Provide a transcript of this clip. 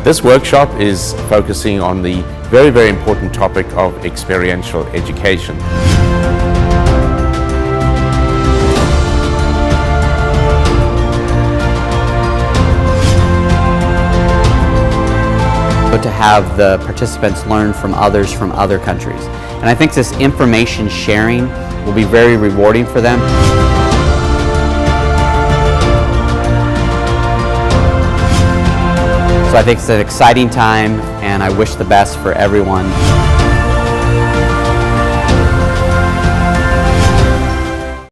This workshop is focusing on the very, very important topic of experiential education. To have the participants learn from others from other countries. And I think this information sharing will be very rewarding for them. So I think it's an exciting time, and I wish the best for everyone.